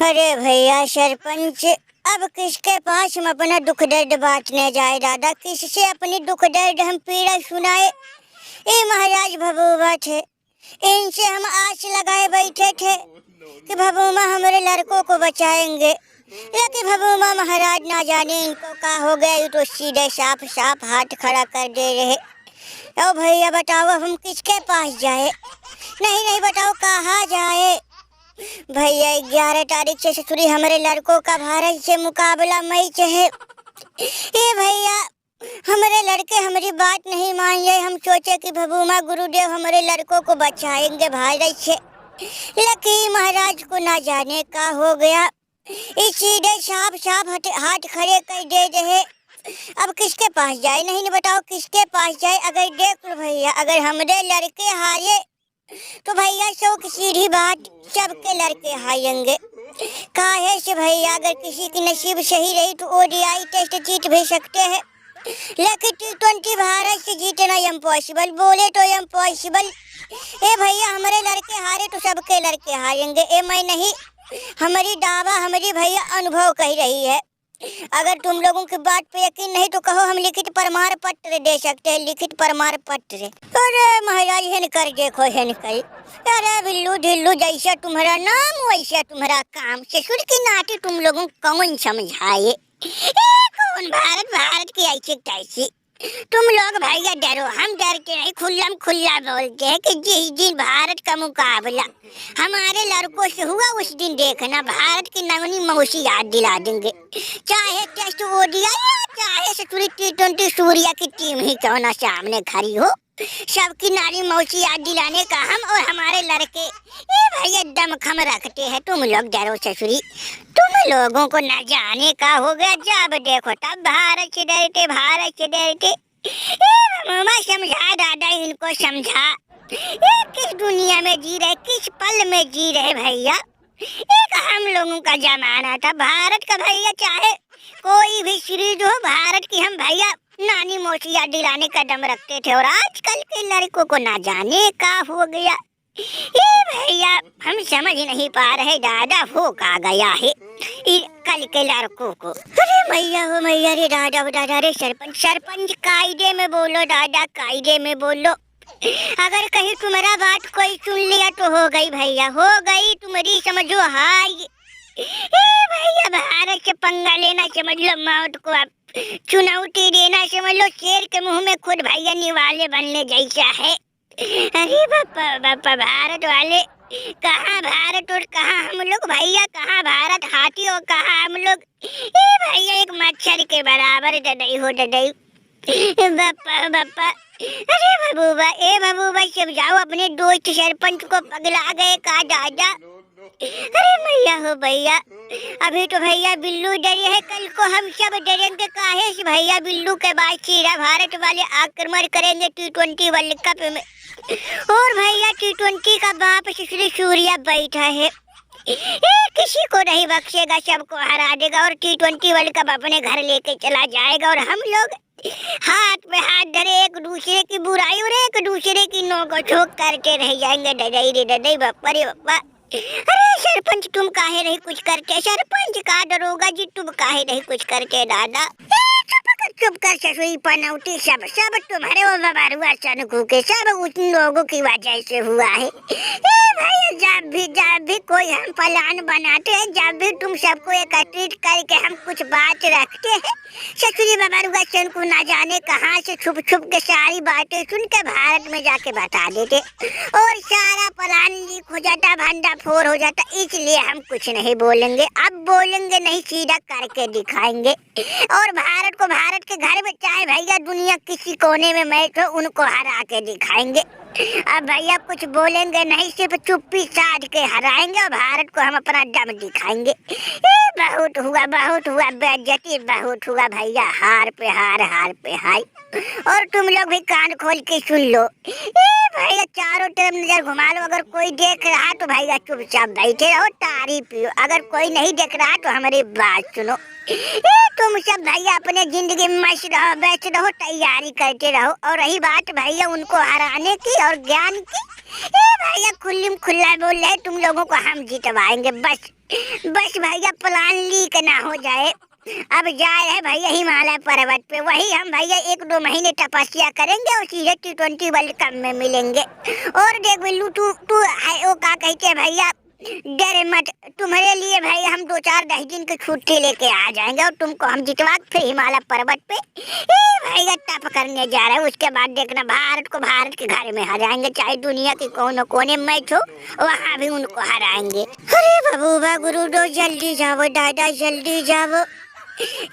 अरे भैया सरपंच, अब किसके पास हम अपना दुख दर्द बांटने जाए दादा? किससे अपनी दुख दर्द हम पीड़ा सुनाए? ये महाराज भभुआ थे, इनसे हम आस लगाए बैठे थे कि भभुआ हमारे लड़कों को बचाएंगे, लेकिन भभुआ महाराज ना जाने इनको क्या हो गया, ये तो सीधे साफ साफ हाथ खड़ा कर दे रहे। ओ भैया बताओ हम किसके पास जाए? नहीं नहीं बताओ कहाँ जाए? भैया 11 तारीख से ससुरी हमारे लड़कों का भारत से मुकाबला मैच है। ये भैया हमारे लड़के हमारी बात नहीं मान रहे। हम सोचे कि भभुआ गुरुदेव हमारे लड़कों को बचाएंगे भारत से, लेकिन महाराज को ना जाने का हो गया, इस सीधे साफ साफ हाथ खड़े कर दे रहे। अब किसके पास जाए? नहीं बताओ किसके पास जाए? अगर देख लो भैया, अगर हमारे लड़के हारे तो भैया सौ की सीधी बात सबके लड़के हारेंगे। काहे से भैया, अगर किसी की नसीब सही रही तो ओडीआई टेस्ट जीत भी सकते हैं, लेकिन T20 भारत से जीतना इम्पॉसिबल। बोले तो इम्पॉसिबल। ए भैया हमारे लड़के हारे तो सबके लड़के हारेंगे। ए मैं नहीं, हमारी दावा हमारी भैया अनुभव कह रही है। अगर तुम लोगों की बात पे यकीन नहीं तो कहो हम लिखित प्रमाण पत्र दे सकते हैं, लिखित प्रमाण पत्र। अरे महाराज हेन कर देखो, हेन कर। अरे बिल्लू ढिल्लू जैसा तुम्हारा नाम वैसा तुम्हारा काम। ससुर की नाटी तुम लोगों को कौन समझाए? कौन भारत भारत की ऐसी कैसी? तुम लोग भैया डरो, हम डर के नहीं, खुल्लम खुल्ला बोलते हैं कि जिस दिन भारत का मुकाबला हमारे लड़कों से हुआ उस दिन देखना भारत की नवनी मौसी याद दिला देंगे। चाहे टेस्ट ओडीआई चाहे ससुरी T20 सूर्या की टीम ही क्यों ना सामने खड़ी हो, सबकी नारी मौसी याद दिलाने का हम और हमारे लड़के ये भैया दमखम रखते हैं। तुम लोग डरो ससुरी, तुम लोगों को न जाने का हो गया। जब देखो तब भारत से डरते, भारत से डरते। मामा समझा दादा, इनको समझा। ये किस दुनिया में जी रहे, किस पल में जी रहे भैया? एक हम लोगों का जमाना था भारत का भैया, चाहे कोई भी सीरीज हो भारत की, हम भैया नानी मोसिया दिलाने का दम रखते थे। और आजकल के लड़कों को ना जाने का हो गया। ये भैया हम समझ नहीं पा रहे दादा, हो का गया है कल के लड़कों को। अरे मैया हो मैया रे दादा, हो दादा रे सरपंच, सरपंच कायदे में बोलो दादा, कायदे में बोलो। अगर कहीं तुम्हारा बात कोई सुन लिया तो हो गई भैया, हो गई तुम्हारी समझो हाय। भैया भारत से पंगा लेना समझ लो मौत को, अब चुनौती देना समझ लो शेर के मुंह में खुद भैया निवाले बनने जैसा है। अरे बापा बापा, भारत वाले कहाँ भारत और कहाँ हम लोग भैया, कहाँ भारत हाथी और कहाँ हम लोग। ये भैया एक मच्छर के बराबर डडई हो डडई। बापा बापा, अरे बबूबा, ए बबूबा समझाओ अपने दोस्त सरपंच को, पगला गए का दादा। अरे मैया हो भैया, अभी तो भैया बिल्लू डरे है, कल को हम सब डरेंगे। काहे से भैया बिल्लू के बाद सीधा भारत वाले आक्रमण करेंगे T20 वर्ल्ड कप में। और भैया T20 का बाप ससुरी सूर्या बैठा है, किसी को नहीं बख्शेगा, सबको हरा देगा और T20 वर्ल्ड कप अपने घर लेके चला जाएगा। और हम लोग हाथ पे हाथ धरे एक दूसरे की बुराई और एक दूसरे की नोक-झोंक करके रह जाएंगे। डडई रे डडई, बापा रे बापा। अरे सरपंच तुम काहे नहीं कुछ करते? सरपंच का दरोगा जी तुम काहे नहीं कुछ करते दादा? चुप कर ससुरी पनौती, सब सब तुम्हारे वो बबारुआ सनकू के, सब उन लोगों की वजह से हुआ है। भैया जब भी कोई हम प्लान बनाते हैं, जब भी तुम सबको एकत्रित करके हम कुछ बात रखते हैं, ससुरी बबारुआ सनकू ना जाने कहाँ से छुप छुप के सारी बातें सुन के भारत में जाके बता देते और सारा प्लान लीक हो जाता, भंडा फोड़ हो जाता। इसलिए हम कुछ नहीं बोलेंगे, अब बोलेंगे नहीं, सीधा करके दिखाएंगे। और भारत को, भारत के घर में चाहे भैया दुनिया किसी कोने में मैच हो, उनको हरा के दिखाएंगे। अब भैया कुछ बोलेंगे नहीं, सिर्फ चुप्पी साध के हराएंगे और भारत को हम अपना दम दिखाएंगे। बहुत हुआ बेइज्जती, बहुत हुआ भैया, हार पे हार, हार पे हार। और तुम लोग भी कान खोल के सुन लो, भैया चारों तरफ नजर घुमा लो। अगर कोई देख रहा तो भैया चुपचाप बैठे रहो, तारीफ पियो। अगर कोई नहीं देख रहा तो हमारी बात सुनो। तुम सब भैया अपने जिंदगी में मस्त रहो, व्यस्त रहो, तैयारी करते रहो। और रही बात भैया उनको हराने की और ज्ञान की, भैया खुल्लम खुल्ला बोल रहे तुम लोगों को हम जितवाएंगे। बस भैया प्लान लीक ना हो जाए। अब जा रहे भैया हिमालय पर्वत पे, वही हम भैया 1-2 महीने तपस्या करेंगे और सीधे T20 वर्ल्ड कप में मिलेंगे। और देख बिल्लू तू तू वो का कहते भैया, डरे मत, तुम्हारे लिए भाई हम 2-4-10 दिन की छुट्टी लेके आ जाएंगे और तुमको हम जितवा फिर हिमालय पर्वत पे भैया टप करने जा रहे हैं। उसके बाद देखना भारत को भारत के घर में हराएंगे, चाहे दुनिया के कोने मैच हो वहाँ भी उनको हराएंगे। अरे बबूबा गुरुडो जल्दी जाओ दादा, जल्दी जाओ।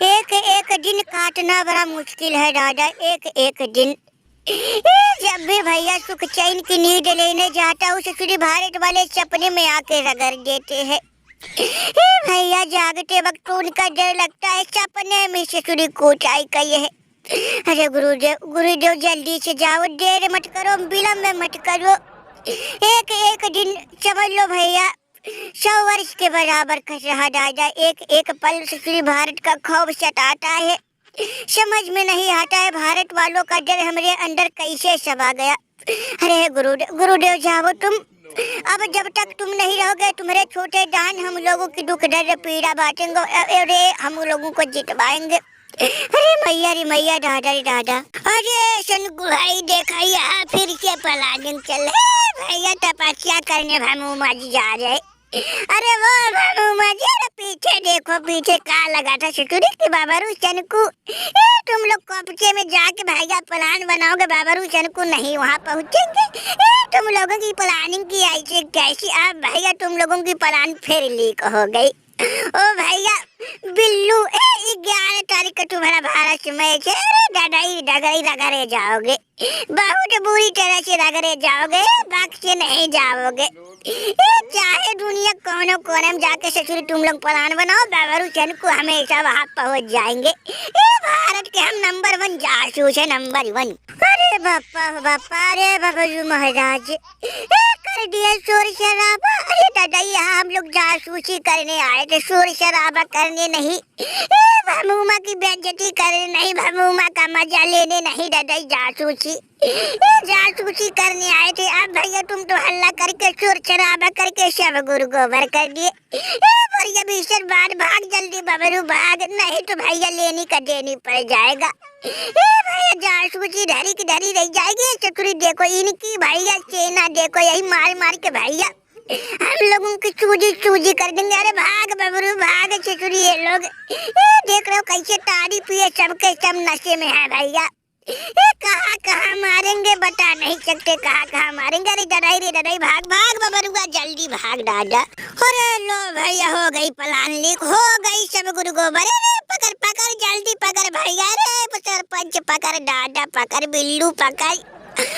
एक एक दिन काटना बड़ा मुश्किल है दादा, एक एक दिन। जब भी भैया सुख चैन की नींद लेने जाता उसे श्री भारत वाले सपने में आके रगड़ देते हैं। भैया जागते वक्त उनका डर लगता है, सपने में से श्री कोचाई कही है। अरे गुरुदेव जल्दी से जाओ, देर मत करो, विलम्ब मत करो। एक एक दिन समझ लो भैया 100 वर्ष के बराबर खस रहा दादा। एक एक पल से श्री भारत का खौफ सताता है। समझ में नहीं आता है भारत वालों का डर हमारे अंदर कैसे समा गया। अरे गुरुदेव जाओ तुम, अब जब तक तुम नहीं रहोगे तुम्हारे छोटे दान हम लोगों की दुख दर्द पीड़ा बांटेंगे, अरे हम लोगों को जितवाएंगे। अरे मैया रे मैया, दादा रे दादा। अरे सनकु भाई देखा यहाँ फिर से प्लानिंग चल रहे भैया, तपस्या करने भानुमा जी जा रहे। अरे वो भानुमा जी, पीछे देखो, पीछे का लगा था सिक्योरिटी बाबरू सनकु। तुम लोग कपचे में जाके भैया प्लान बनाओगे, बाबरू सनकु नहीं वहाँ पहुँचेंगे। तुम लोगों की प्लानिंग की ऐसे कैसी, अब भैया तुम लोगों की प्लान फिर लीक हो गई। ओ भैया बिल्लू, 11 तारीख को तुम्हारा भारत मैच है। अरे डगई रगड़े जाओगे, बहुत बुरी तरह से रगड़े जाओगे, बख्शे नहीं जाओगे। चाहे दुनिया कोने कोने में जाके ससुर तुम लोग प्लान बनाओ, बाबरू चंद को हमेशा वहाँ पहुँच जाएंगे। भारत के हम नंबर 1 जासूस है, नंबर 1। अरे बापा अरे बाबू महाराज कर दिया शोर शराबा। अरे दादा यहाँ हम लोग जासूसी करने आए थे, शोर शराबा करने नहीं, भानुमा की बेइज्जती करने नहीं, भानुमा का मजा लेने नहीं दादा, जासूसी करने आए थे। अब भैया तुम तो हल्ला करके शोर शराबा करके सब गुरु गोबर कर दिए। भैया भीषण बाद भाग, जल्दी बबरू भाग, नहीं तो भैया लेनी का देनी पड़ जाएगा। भैया जासूसी धरी की धरी रह जाएगी। चतुरी देखो इनकी भैया सेना देखो, यही मार मार के भैया हम लोगों की चूजी कर देंगे। अरे भाग बबरू भाग चतुरी, ये लोग देख रहे हो कैसे तारी पिए, सबके सब नशे में है भैया। कहाँ मारेंगे बता नहीं सकते, कहाँ मारेंगे। अरे डराई भाग बबरुआ, जल्दी भाग दादा। अरे लो भैया हो गई प्लान लीक, हो गई सब गुरु गोबर। पकड़ जल्दी पकड़ भैया, रे सरपंच पकड़, दादा पकड़, बिल्लू पकड़,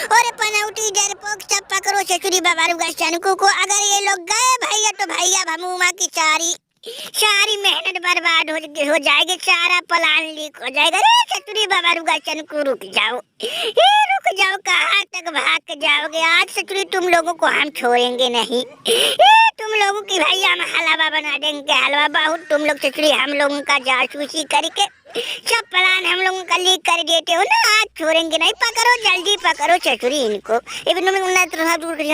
और पनौटी डरपोक सब पकड़ो चचुरी बबरुआ सनकू को। अगर ये लोग गए भैया तो भैया भानुमा की सारी मेहनत बर्बाद हो जाएगी, सारा प्लान लीक हो जाएगा। रे चतुरी बबरुआ सनकू रुक जाओ, कहाँ तक भाग के जाओगे। आज चतुरी तुम लोगों को हम छोड़ेंगे नहीं, तुम लोगों की भैया हम हलवा बना देंगे, हलवा। बहुत तुम लोग चतुरी हम लोगों का जासूसी करके सब प्लान हम लोगों का लीक कर देते हो ना, आज छोड़ेंगे नहीं। पकड़ो जल्दी पकड़ो चतुरी इनको।